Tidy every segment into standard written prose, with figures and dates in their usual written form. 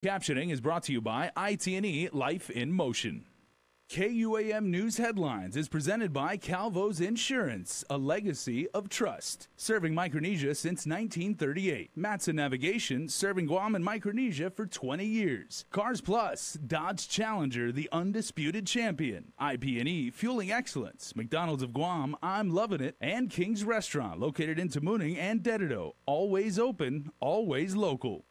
Captioning is brought to you by IT&E Life in Motion. KUAM News Headlines is presented by Calvo's Insurance, a legacy of trust. Serving Micronesia since 1938. Matson Navigation, serving Guam and Micronesia for 20 years. Cars Plus, Dodge Challenger, the undisputed champion. IP&E, fueling excellence. McDonald's of Guam, I'm loving it. And King's Restaurant, located in Tamuning and Dededo. Always open, always local.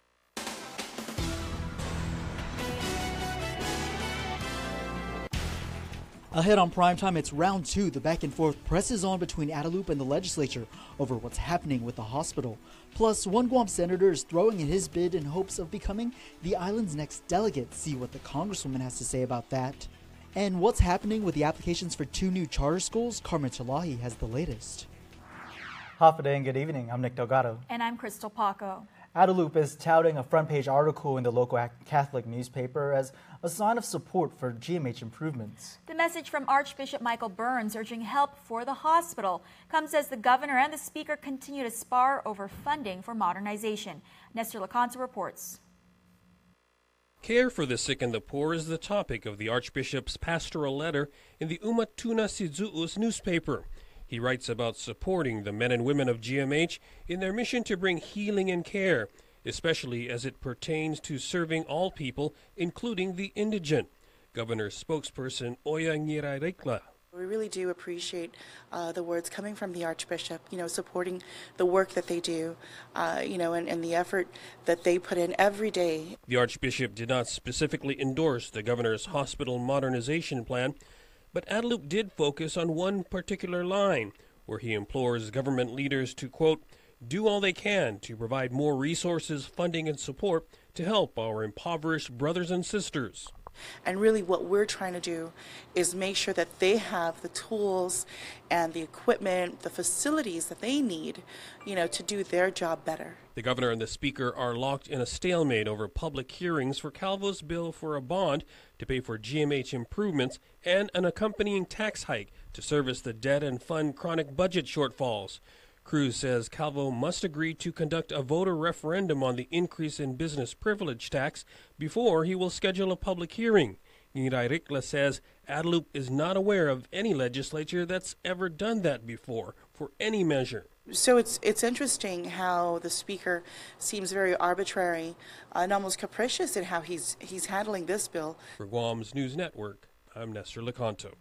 Ahead on Primetime, it's round two. The back and forth presses on between Adelup and the legislature over what's happening with the hospital. Plus, one Guam senator is throwing in his bid in hopes of becoming the island's next delegate. See what the congresswoman has to say about that. And what's happening with the applications for 2 new charter schools? Carmen Chalahi has the latest. Half a day and good evening. I'm Nick Delgado. And I'm Crystal Paco. Adelup is touting a front-page article in the local Catholic newspaper as a sign of support for GMH improvements. The message from Archbishop Michael Burns urging help for the hospital comes as the governor and the speaker continue to spar over funding for modernization. Nestor Lacanto reports. Care for the sick and the poor is the topic of the Archbishop's pastoral letter in the Umatuna Sizu'us newspaper. He writes about supporting the men and women of GMH in their mission to bring healing and care, especially as it pertains to serving all people, including the indigent. Governor spokesperson Oya Ngirairikla. We really do appreciate the words coming from the Archbishop, supporting the work that they do, and the effort that they put in every day. The Archbishop did not specifically endorse the governor's hospital modernization plan, but Adelup did focus on one particular line, where he implores government leaders to, quote, do all they can to provide more resources, funding, and support to help our impoverished brothers and sisters. And really what we're trying to do is make sure that they have the tools and the equipment, the facilities that they need, to do their job better. The governor and the speaker are locked in a stalemate over public hearings for Calvo's bill for a bond to pay for GMH improvements and an accompanying tax hike to service the debt and fund chronic budget shortfalls. Cruz says Calvo must agree to conduct a voter referendum on the increase in business privilege tax before he will schedule a public hearing. Ngirairikla says Adelup is not aware of any legislature that's ever done that before for any measure. So it's interesting how the speaker seems very arbitrary and almost capricious in how he's handling this bill. For Guam's News Network, I'm Nestor Lacanto.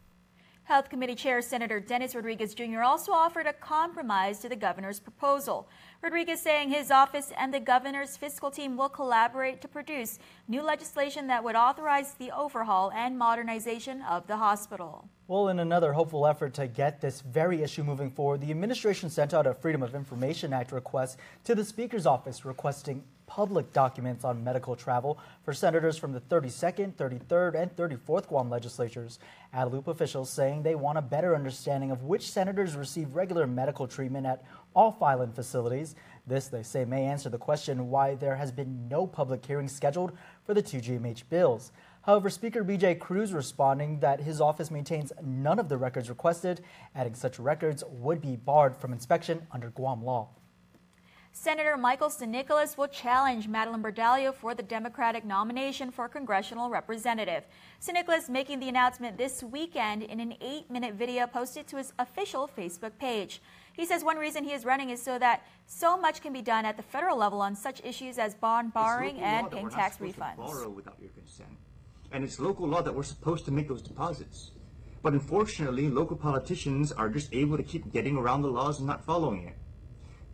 Health Committee Chair Senator Dennis Rodriguez Jr. also offered a compromise to the governor's proposal. Rodriguez saying his office and the governor's fiscal team will collaborate to produce new legislation that would authorize the overhaul and modernization of the hospital. Well, in another hopeful effort to get this very issue moving forward, the administration sent out a Freedom of Information Act request to the Speaker's office requesting public documents on medical travel for senators from the 32nd, 33rd, and 34th Guam legislatures. Adelup officials saying they want a better understanding of which senators receive regular medical treatment at all filing facilities. This, they say, may answer the question why there has been no public hearing scheduled for the 2 GMH bills. However, Speaker B.J. Cruz responding that his office maintains none of the records requested, adding such records would be barred from inspection under Guam law. Senator Michael Stanicolas will challenge Madeline Bordallo for the Democratic nomination for Congressional Representative. Stanicolas making the announcement this weekend in an 8-minute video posted to his official Facebook page. He says one reason he is running is so that so much can be done at the federal level on such issues as bond borrowing and paying tax refunds. Borrow without your consent. And it's local law that we're supposed to make those deposits. But unfortunately, local politicians are just able to keep getting around the laws and not following it.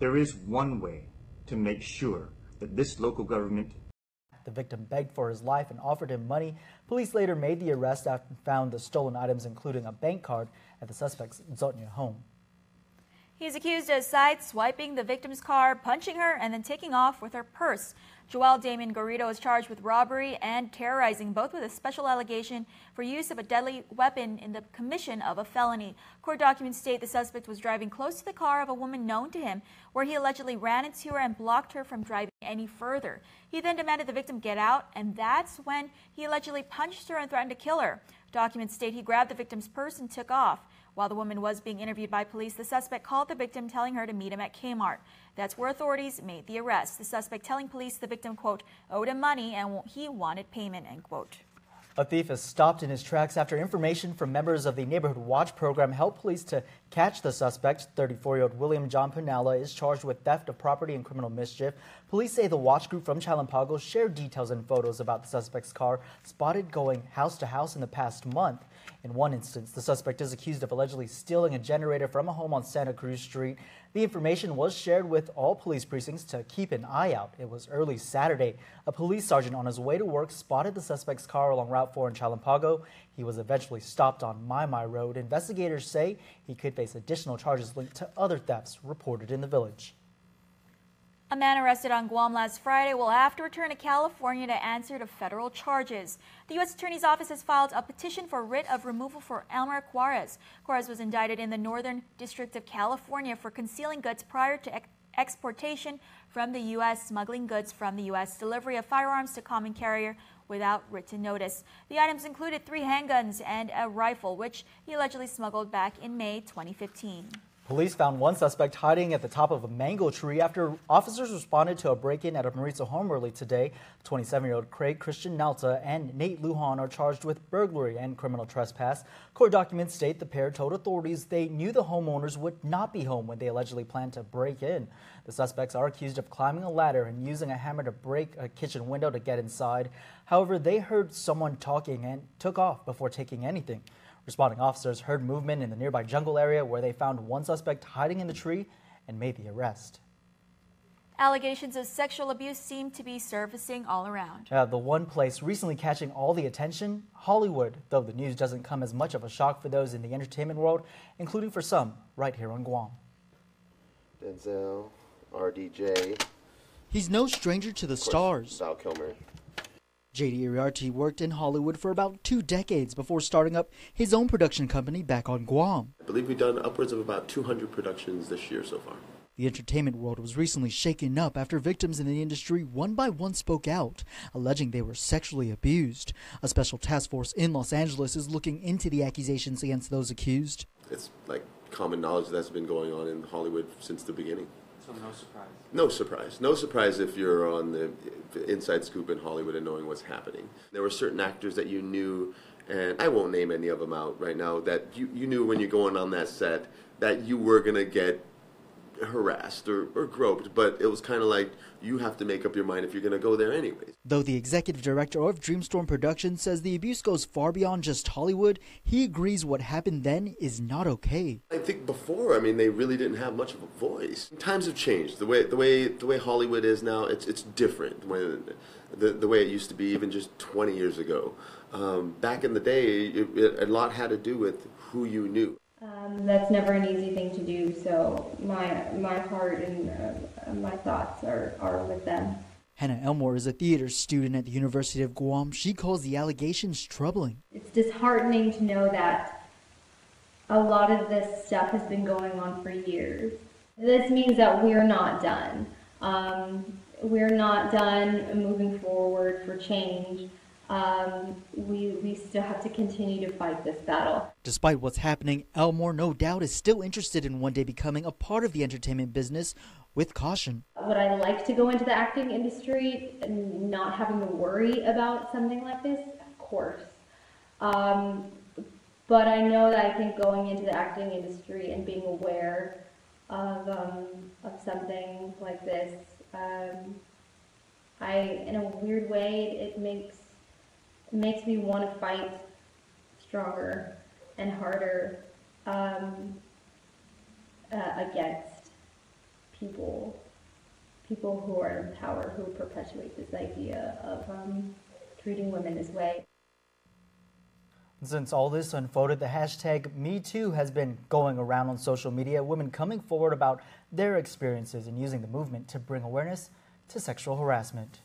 There is one way to make sure that this local government... The victim begged for his life and offered him money. Police later made the arrest after found the stolen items, including a bank card, at the suspect's Zotnya home. He's accused of side-swiping the victim's car, punching her, and then taking off with her purse. Joel Damon Garrido is charged with robbery and terrorizing, both with a special allegation for use of a deadly weapon in the commission of a felony. Court documents state the suspect was driving close to the car of a woman known to him, where he allegedly ran into her and blocked her from driving any further. He then demanded the victim get out, and that's when he allegedly punched her and threatened to kill her. Documents state he grabbed the victim's purse and took off. While the woman was being interviewed by police, the suspect called the victim, telling her to meet him at Kmart. That's where authorities made the arrest. The suspect telling police the victim, quote, owed him money and he wanted payment, end quote. A thief is stopped in his tracks after information from members of the Neighborhood Watch program helped police to catch the suspect. 34-year-old William John Pinella is charged with theft of property and criminal mischief. Police say the watch group from Chalampago shared details and photos about the suspect's car spotted going house to house in the past month. In one instance, the suspect is accused of allegedly stealing a generator from a home on Santa Cruz Street. The information was shared with all police precincts to keep an eye out. It was early Saturday. A police sergeant on his way to work spotted the suspect's car along Route 4 in Chalampago. He was eventually stopped on Mai Road. Investigators say he could face additional charges linked to other thefts reported in the village. A man arrested on Guam last Friday will have to return to California to answer to federal charges. The U.S. Attorney's Office has filed a petition for writ of removal for Elmer Juarez. Juarez was indicted in the Northern District of California for concealing goods prior to exportation from the U.S., smuggling goods from the U.S., delivery of firearms to common carrier without written notice. The items included 3 handguns and a rifle, which he allegedly smuggled back in May 2015. Police found one suspect hiding at the top of a mango tree after officers responded to a break-in at a Maritza home early today. 27-year-old Craig Christian Nalta and Nate Lujan are charged with burglary and criminal trespass. Court documents state the pair told authorities they knew the homeowners would not be home when they allegedly planned to break in. The suspects are accused of climbing a ladder and using a hammer to break a kitchen window to get inside. However, they heard someone talking and took off before taking anything. Responding officers heard movement in the nearby jungle area where they found one suspect hiding in the tree and made the arrest. Allegations of sexual abuse seem to be surfacing all around. The one place recently catching all the attention, Hollywood, though the news doesn't come as much of a shock for those in the entertainment world, including for some right here on Guam. Denzel, RDJ. He's no stranger to the stars. Val Kilmer. J.D. Iriarte worked in Hollywood for about 2 decades before starting up his own production company back on Guam. I believe we've done upwards of about 200 productions this year so far. The entertainment world was recently shaken up after victims in the industry one by one spoke out, alleging they were sexually abused. A special task force in Los Angeles is looking into the accusations against those accused. It's like common knowledge that's been going on in Hollywood since the beginning. So no surprise? No surprise. No surprise if you're on the inside scoop in Hollywood and knowing what's happening. There were certain actors that you knew, and I won't name any of them out right now, that you knew when you're going on that set that you were going to get harassed or groped, but it was kind of like you have to make up your mind if you're going to go there anyways. Though the executive director of Dreamstorm Productions says the abuse goes far beyond just Hollywood, he agrees what happened then is not okay. I think before, they really didn't have much of a voice. Times have changed. The way Hollywood is now, it's different. When the way it used to be even just 20 years ago. Back in the day, a lot had to do with who you knew. That's never an easy thing to do, so my heart and my thoughts are with them. Hannah Elmore is a theater student at the University of Guam. She calls the allegations troubling. It's disheartening to know that a lot of this stuff has been going on for years. This means that we're not done. We're not done moving forward for change. We still have to continue to fight this battle. Despite what's happening, Elmore no doubt is still interested in one day becoming a part of the entertainment business with caution. Would I like to go into the acting industry and not having to worry about something like this? Of course. But I know that I think going into the acting industry and being aware of something like this, in a weird way, it makes me want to fight stronger and harder against people who are in power, who perpetuate this idea of treating women this way. Since all this unfolded, the hashtag #MeToo has been going around on social media, women coming forward about their experiences and using the movement to bring awareness to sexual harassment.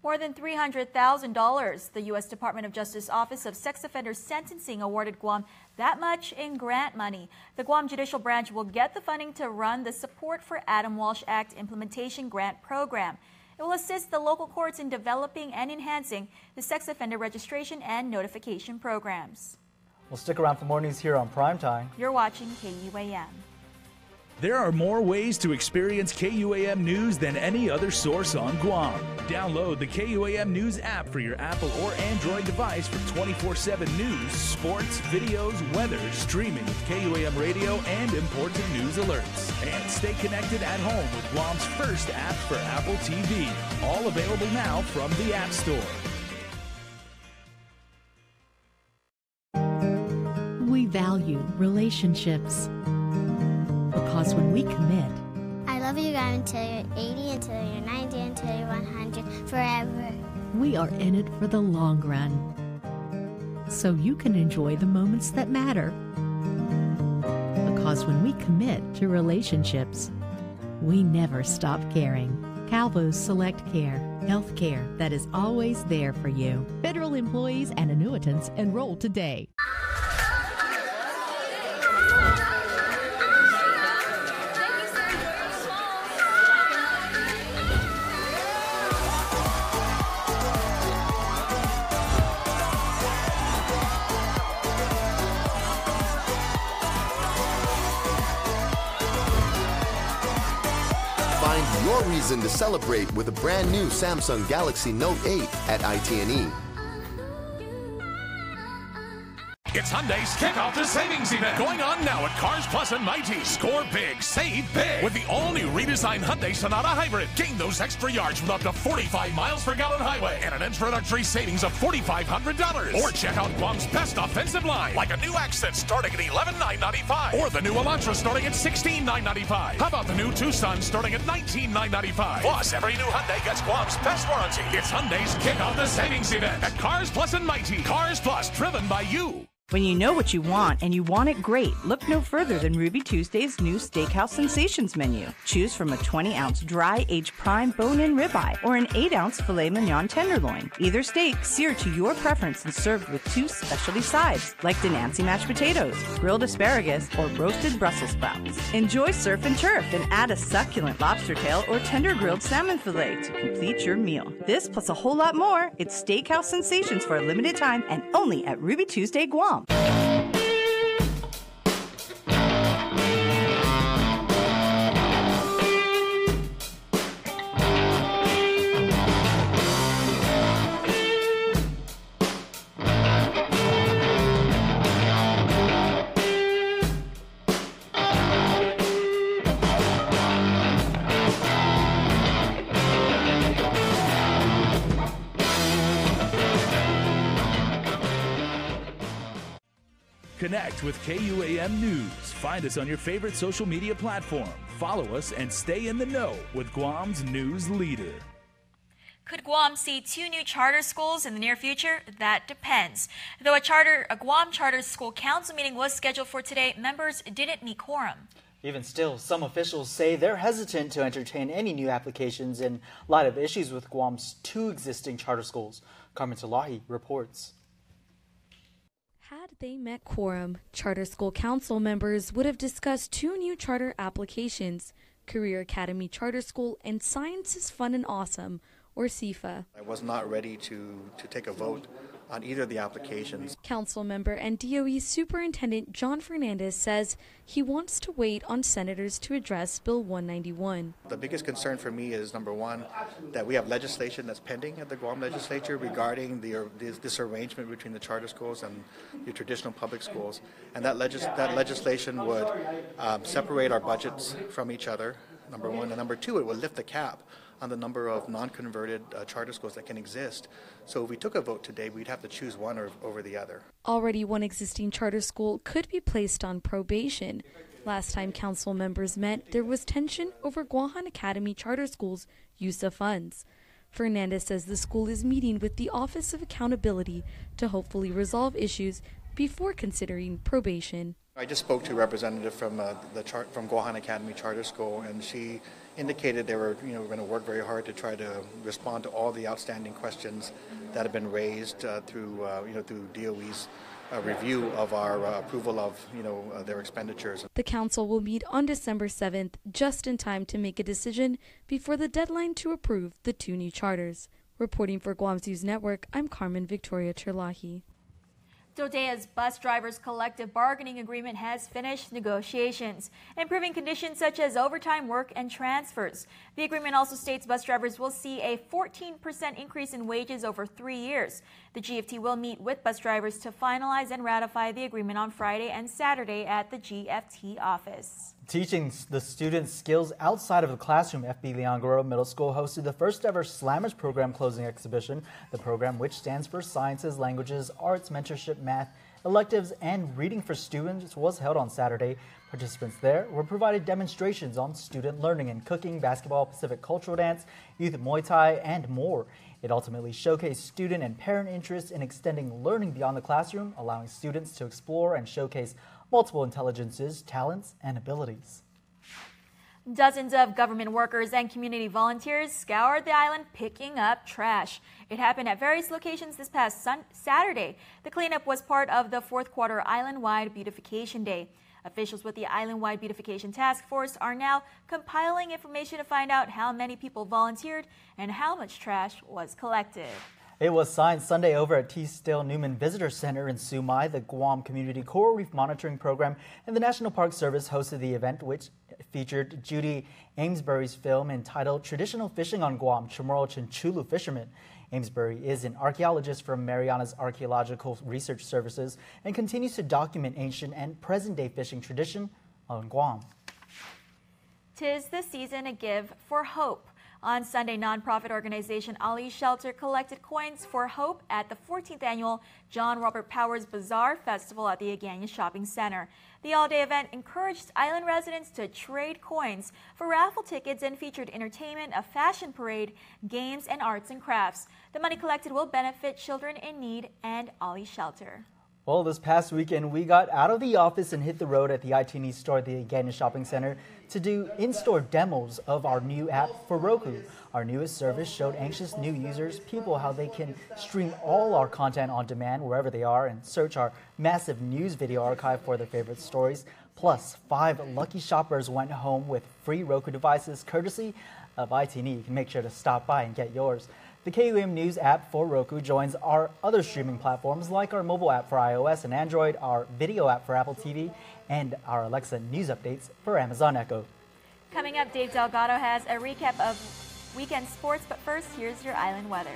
More than $300,000. The U.S. Department of Justice Office of Sex Offender Sentencing awarded Guam that much in grant money. The Guam Judicial Branch will get the funding to run the Support for Adam Walsh Act Implementation Grant Program. It will assist the local courts in developing and enhancing the sex offender registration and notification programs. We'll stick around for more news here on Primetime. You're watching KUAM. There are more ways to experience KUAM News than any other source on Guam. Download the KUAM News app for your Apple or Android device for 24/7 news, sports, videos, weather, streaming with KUAM radio, and important news alerts. And stay connected at home with Guam's first app for Apple TV. All available now from the App Store. We value relationships. Because when we commit, I love you guys until you're 80, until you're 90, until you're 100, forever. We are in it for the long run. So you can enjoy the moments that matter. Because when we commit to relationships, we never stop caring. Calvo's Select Care, health care that is always there for you. Federal employees and annuitants enroll today. Your reason to celebrate with a brand new Samsung Galaxy Note 8 at ITNE. It's Hyundai's Kickoff the Savings event going on now at Cars Plus and Mighty. Score big, save big with the all-new redesigned Hyundai Sonata Hybrid. Gain those extra yards with up to 45 miles per gallon highway and an introductory savings of $4,500. Or check out Guam's best offensive line, like a new Accent starting at $11,995 or the new Elantra starting at $16,995. How about the new Tucson starting at $19,995? Plus, every new Hyundai gets Guam's best warranty. It's Hyundai's Kickoff the Savings event at Cars Plus and Mighty. Cars Plus, driven by you. When you know what you want and you want it great, look no further than Ruby Tuesday's new Steakhouse Sensations menu. Choose from a 20-ounce dry aged prime bone-in ribeye or an 8-ounce filet mignon tenderloin. Either steak seared to your preference and served with 2 specialty sides like Denancy mashed potatoes, grilled asparagus, or roasted Brussels sprouts. Enjoy surf and turf and add a succulent lobster tail or tender grilled salmon fillet to complete your meal. This plus a whole lot more. It's Steakhouse Sensations for a limited time and only at Ruby Tuesday Guam. Connect with KUAM News. Find us on your favorite social media platform. Follow us and stay in the know with Guam's news leader. Could Guam see 2 new charter schools in the near future? That depends. Though a Guam Charter School Council meeting was scheduled for today, members didn't meet quorum. Even still, some officials say they're hesitant to entertain any new applications in light of issues with Guam's 2 existing charter schools. Carmen Salahi reports. Had they met quorum, Charter School Council members would have discussed 2 new charter applications, Career Academy Charter School and Science is Fun and Awesome, or CIFA. I was not ready to take a vote on either of the applications. Council member and DOE Superintendent John Fernandez says he wants to wait on senators to address Bill 191. The biggest concern for me is, number one, that we have legislation that's pending at the Guam legislature regarding this arrangement between the charter schools and the traditional public schools. And that legislation would separate our budgets from each other, number one. And number two, it would lift the cap on the number of non-converted charter schools that can exist. So if we took a vote today, we'd have to choose one over the other. Already one existing charter school could be placed on probation. Last time council members met, there was tension over Guahan Academy Charter School's use of funds. Fernandez says the school is meeting with the Office of Accountability to hopefully resolve issues before considering probation. I just spoke to a representative from Guahan Academy Charter School, and she indicated they were going to work very hard to try to respond to all the outstanding questions that have been raised through DOE's review of our approval of their expenditures. The council will meet on December 7th, just in time to make a decision before the deadline to approve the 2 new charters. Reporting for Guam's News Network, I'm Carmen Victoria Cherlahi. Dodea's bus drivers' collective bargaining agreement has finished negotiations, improving conditions such as overtime work and transfers. The agreement also states bus drivers will see a 14% increase in wages over 3 years. The GFT will meet with bus drivers to finalize and ratify the agreement on Friday and Saturday at the GFT office. Teaching the students skills outside of the classroom, FB Leon Guerrero Middle School hosted the first ever Slammers program closing exhibition. The program, which stands for Sciences, Languages, Arts, Mentorship, Math, Electives, and Reading for Students, was held on Saturday. Participants there were provided demonstrations on student learning in cooking, basketball, Pacific cultural dance, youth Muay Thai, and more. It ultimately showcased student and parent interest in extending learning beyond the classroom, allowing students to explore and showcase multiple intelligences, talents, and abilities. Dozens of government workers and community volunteers scoured the island picking up trash. It happened at various locations this past Saturday. The cleanup was part of the fourth quarter island-wide beautification day. Officials with the Island-wide Beautification Task Force are now compiling information to find out how many people volunteered and how much trash was collected. It was signed Sunday over at T. Still Newman Visitor Center in Sumai. The Guam Community Coral Reef Monitoring Program and the National Park Service hosted the event, which featured Judy Amesbury's film entitled Traditional Fishing on Guam, Chamorro Chinchulu Fishermen. Amesbury is an archaeologist from Mariana's Archaeological Research Services and continues to document ancient and present-day fishing tradition on Guam. 'Tis the season to give for hope. On Sunday, nonprofit organization Ali Shelter collected coins for hope at the 14th annual John Robert Powers Bazaar Festival at the Agana Shopping Center. The all-day event encouraged island residents to trade coins for raffle tickets and featured entertainment, a fashion parade, games, and arts and crafts. The money collected will benefit children in need and Ali Shelter. Well, this past weekend, we got out of the office and hit the road at the ITN store at the Agana Shopping Center to do in-store demos of our new app for Roku. Our newest service showed anxious new users, people, how they can stream all our content on demand wherever they are and search our massive news video archive for their favorite stories. Plus, 5 lucky shoppers went home with free Roku devices courtesy of ITN. You can make sure to stop by and get yours. The KUAM News app for Roku joins our other streaming platforms like our mobile app for iOS and Android, our video app for Apple TV, and our Alexa news updates for Amazon Echo. Coming up, Dave Delgado has a recap of weekend sports, but first, here's your island weather.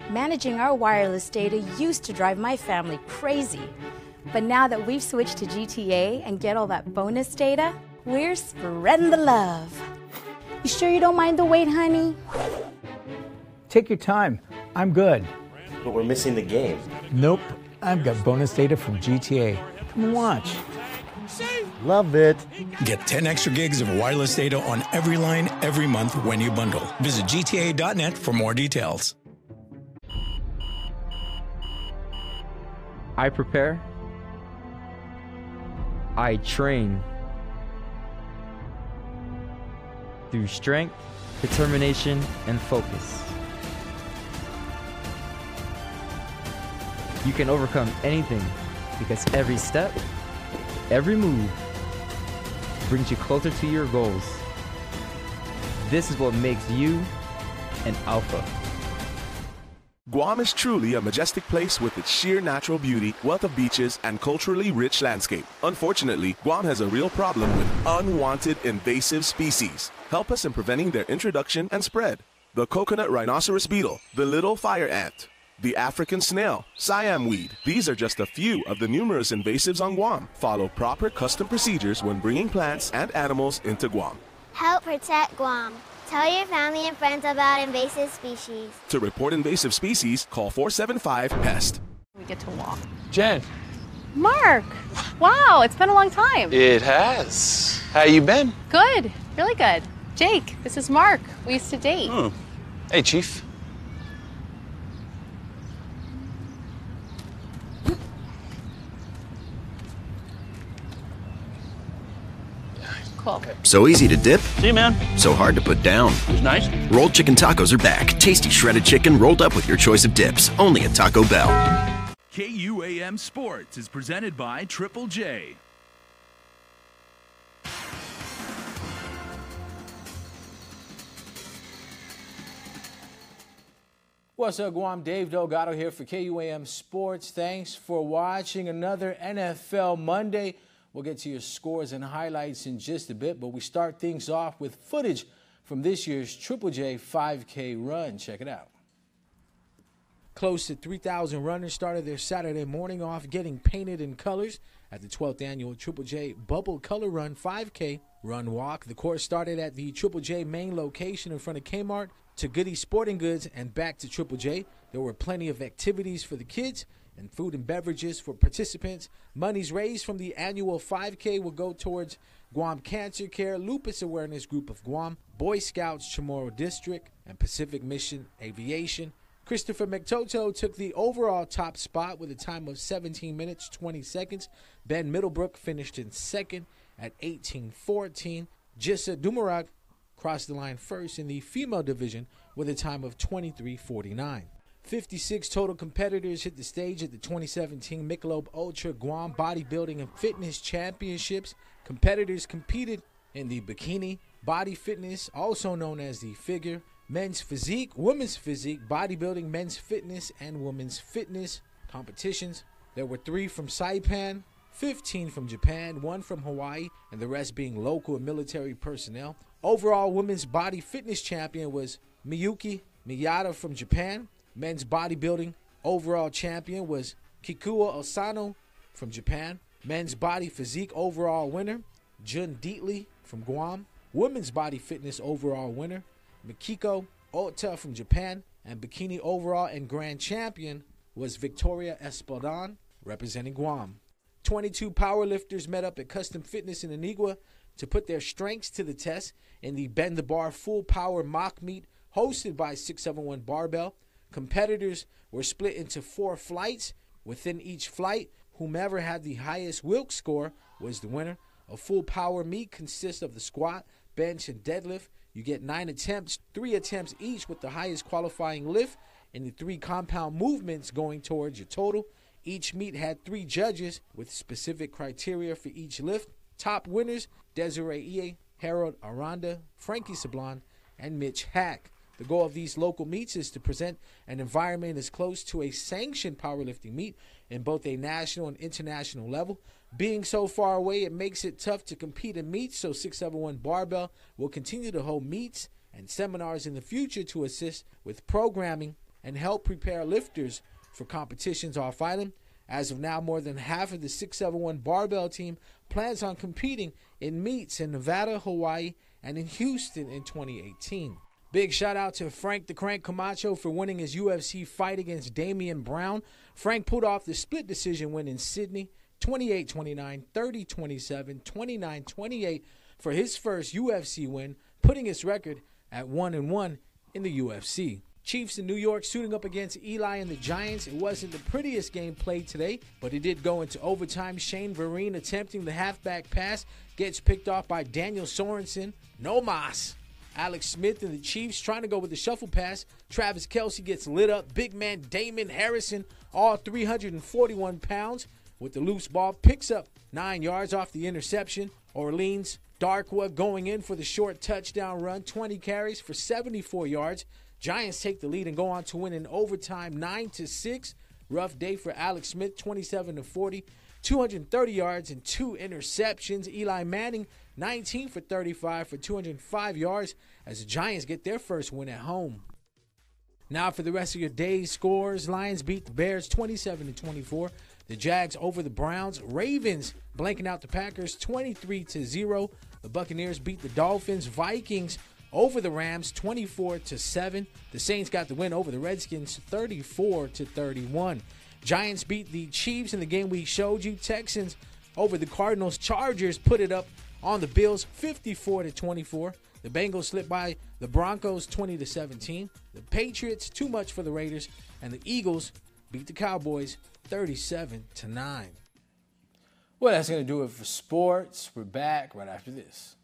Managing our wireless data used to drive my family crazy. But now that we've switched to GTA and get all that bonus data, we're spreading the love. You sure you don't mind the wait, honey? Take your time. I'm good. But we're missing the game. Nope. I've got bonus data from GTA. Come and watch. Love it. Get 10 extra gigs of wireless data on every line every month when you bundle. Visit gta.net for more details. I prepare. I train. Through strength, determination, and focus. You can overcome anything because every step, every move brings you closer to your goals. This is what makes you an alpha. Guam is truly a majestic place with its sheer natural beauty, wealth of beaches, and culturally rich landscape. Unfortunately, Guam has a real problem with unwanted invasive species. Help us in preventing their introduction and spread. The coconut rhinoceros beetle, the little fire ant, the African snail, Siam weed. These are just a few of the numerous invasives on Guam. Follow proper custom procedures when bringing plants and animals into Guam. Help protect Guam. Tell your family and friends about invasive species. To report invasive species, call 475-PEST. We get to walk. Jen. Mark! Wow, it's been a long time. It has. How you been? Good, really good. Jake, this is Mark. We used to date. Hey, Chief. Cool. So easy to dip. See you, man. So hard to put down. It's nice. Rolled chicken tacos are back. Tasty shredded chicken rolled up with your choice of dips. Only at Taco Bell. KUAM Sports is presented by Triple J. What's up, Guam? Dave Delgado here for KUAM Sports. Thanks for watching another NFL Monday. We'll get to your scores and highlights in just a bit, but we start things off with footage from this year's Triple J 5K run. Check it out. Close to 3,000 runners started their Saturday morning off getting painted in colors at the 12th annual Triple J Bubble Color Run 5K Run Walk. The course started at the Triple J main location in front of Kmart to Goody Sporting Goods and back to Triple J. There were plenty of activities for the kids and food and beverages for participants. Monies raised from the annual 5K will go towards Guam Cancer Care, Lupus Awareness Group of Guam, Boy Scouts Chamorro District, and Pacific Mission Aviation. Christopher McToto took the overall top spot with a time of 17 minutes, 20 seconds. Ben Middlebrook finished in second at 18:14. Jissa Dumarag crossed the line first in the female division with a time of 23:49. 56 total competitors hit the stage at the 2017 Michelob Ultra Guam Bodybuilding and Fitness Championships. Competitors competed in the bikini, body fitness, also known as the figure, men's physique, women's physique, bodybuilding, men's fitness, and women's fitness competitions. There were 3 from Saipan, 15 from Japan, 1 from Hawaii, and the rest being local and military personnel. Overall women's body fitness champion was Miyuki Miyata from Japan. Men's bodybuilding overall champion was Kikuo Osano from Japan. Men's body physique overall winner, Jun Deatley from Guam. Women's body fitness overall winner, Mikiko Ota from Japan. And bikini overall and grand champion was Victoria Espaldon representing Guam. 22 powerlifters met up at Custom Fitness in Anigua to put their strengths to the test in the Bend the Bar Full Power Mock Meet hosted by 671 Barbell. Competitors were split into 4 flights. Within each flight, whomever had the highest Wilks score was the winner. A full power meet consists of the squat, bench, and deadlift. You get 9 attempts, 3 attempts each with the highest qualifying lift, and the 3 compound movements going towards your total. Each meet had 3 judges with specific criteria for each lift. Top winners, Desiree Ie, Harold Aranda, Frankie Sablon, and Mitch Hack. The goal of these local meets is to present an environment as close to a sanctioned powerlifting meet in both a national and international level. Being so far away, it makes it tough to compete in meets, so 671 Barbell will continue to hold meets and seminars in the future to assist with programming and help prepare lifters for competitions off-island. As of now, more than half of the 671 Barbell team plans on competing in meets in Nevada, Hawaii, and in Houston in 2018. Big shout out to Frank the Crank Camacho for winning his UFC fight against Damian Brown. Frank pulled off the split decision win in Sydney, 28-29, 30-27, 29-28 for his first UFC win, putting his record at 1-1 in the UFC. Chiefs in New York suiting up against Eli and the Giants. It wasn't the prettiest game played today, but it did go into overtime. Shane Vereen attempting the halfback pass gets picked off by Daniel Sorensen. No mas. Alex Smith and the Chiefs trying to go with the shuffle pass. Travis Kelce gets lit up. Big man Damon Harrison, all 341 pounds, with the loose ball, picks up 9 yards off the interception. Orleans Darkwa going in for the short touchdown run, 20 carries for 74 yards. Giants take the lead and go on to win in overtime 9-6. Rough day for Alex Smith, 27-40, 230 yards and 2 interceptions. Eli Manning, 19 for 35 for 205 yards as the Giants get their first win at home. Now for the rest of your day's scores. Lions beat the Bears 27-24. The Jags over the Browns. Ravens blanking out the Packers 23-0. The Buccaneers beat the Dolphins. Vikings over the Rams 24-7. The Saints got the win over the Redskins 34-31. Giants beat the Chiefs in the game we showed you. Texans over the Cardinals. Chargers put it up on the Bills 54-24. The Bengals slipped by the Broncos 20-17. The Patriots too much for the Raiders, and the Eagles beat the Cowboys 37-9. Well, that's going to do it for sports. We're back right after this.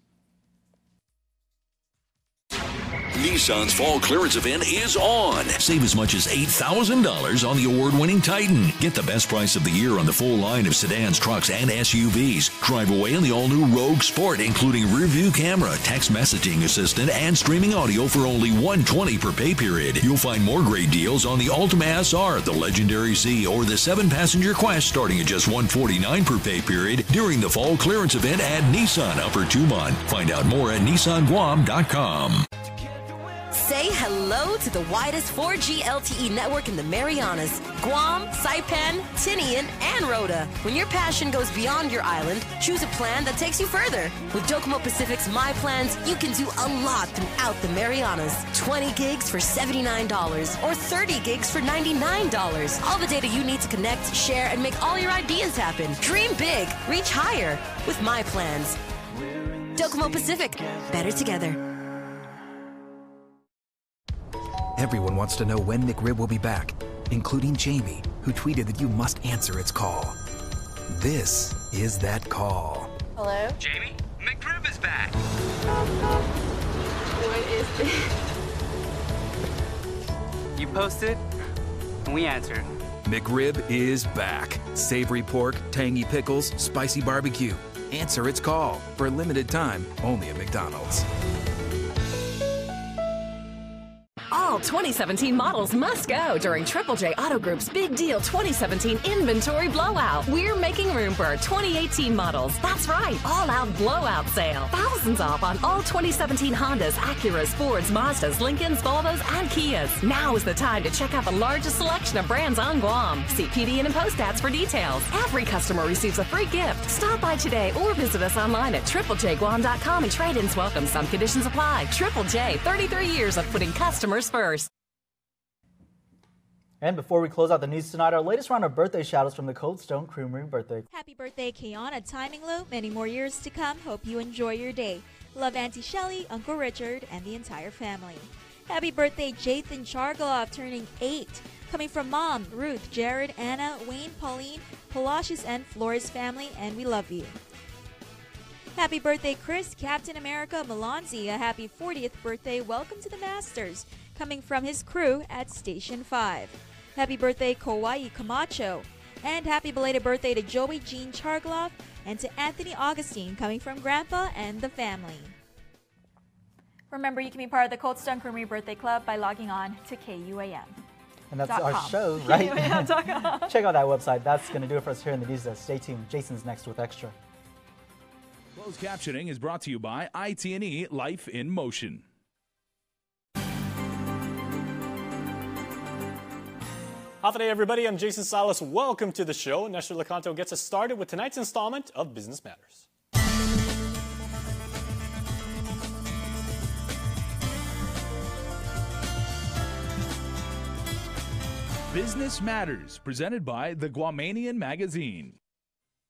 Nissan's fall clearance event is on. Save as much as $8,000 on the award-winning Titan. Get the best price of the year on the full line of sedans, trucks, and SUVs. Drive away in the all-new Rogue Sport, including rear-view camera, text messaging assistant, and streaming audio for only $120 per pay period. You'll find more great deals on the Altima SR, the Legendary C, or the 7-passenger Quest starting at just $149 per pay period during the fall clearance event at Nissan Upper Tumon. Find out more at nissanguam.com. Say hello to the widest 4G LTE network in the Marianas, Guam, Saipan, Tinian, and Rota. When your passion goes beyond your island, choose a plan that takes you further. With Docomo Pacific's My Plans, you can do a lot throughout the Marianas. 20 gigs for $79 or 30 gigs for $99. All the data you need to connect, share, and make all your ideas happen. Dream big, reach higher with My Plans. Docomo Pacific, better together. Everyone wants to know when McRib will be back, including Jamie, who tweeted that you must answer its call. This is that call. Hello? Jamie, McRib is back. What is it? You posted, and we answered. McRib is back. Savory pork, tangy pickles, spicy barbecue. Answer its call. For a limited time, only at McDonald's. All 2017 models must go during Triple J Auto Group's Big Deal 2017 Inventory Blowout. We're making room for our 2018 models. That's right, all-out blowout sale. Thousands off on all 2017 Hondas, Acuras, Fords, Mazdas, Lincolns, Volvos, and Kias. Now is the time to check out the largest selection of brands on Guam. See PDN and post ads for details. Every customer receives a free gift. Stop by today or visit us online at triplejguam.com and trade-ins welcome. Some conditions apply. Triple J, 33 years of putting customers first. And before we close out the news tonight, our latest round of birthday shout-outs from the Cold Stone Creamery birthday. Happy birthday, Kiana Timing Loop. Many more years to come. Hope you enjoy your day. Love Auntie Shelly, Uncle Richard, and the entire family. Happy birthday, Jathan Chargaloff, turning 8. Coming from Mom, Ruth, Jared, Anna, Wayne, Pauline, Palacios, and Flores family, and we love you. Happy birthday, Chris, Captain America, Malonzi. A happy 40th birthday. Welcome to the Masters. Coming from his crew at Station 5. Happy birthday, Kauai Camacho. And happy belated birthday to Joey Jean Chargloff and to Anthony Augustine, coming from Grandpa and the family. Remember, you can be part of the Cold Stone Creamery Birthday Club by logging on to KUAM. And that's our show, right? KUAM.com. Check out that website. That's going to do it for us here in the news. Stay tuned. Jason's next with Extra. Closed captioning is brought to you by IT&E Life in Motion. Howdy, everybody. I'm Jason Salas. Welcome to the show. Nestor Lecanto gets us started with tonight's installment of Business Matters. Business Matters, presented by the Guamanian Magazine.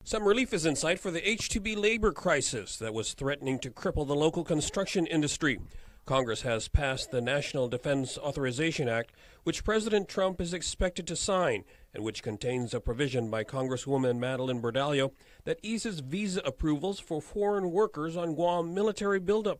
Some relief is in sight for the H-2B labor crisis that was threatening to cripple the local construction industry. Congress has passed the National Defense Authorization Act, which President Trump is expected to sign, and which contains a provision by Congresswoman Madeline Bordallo that eases visa approvals for foreign workers on Guam military buildup.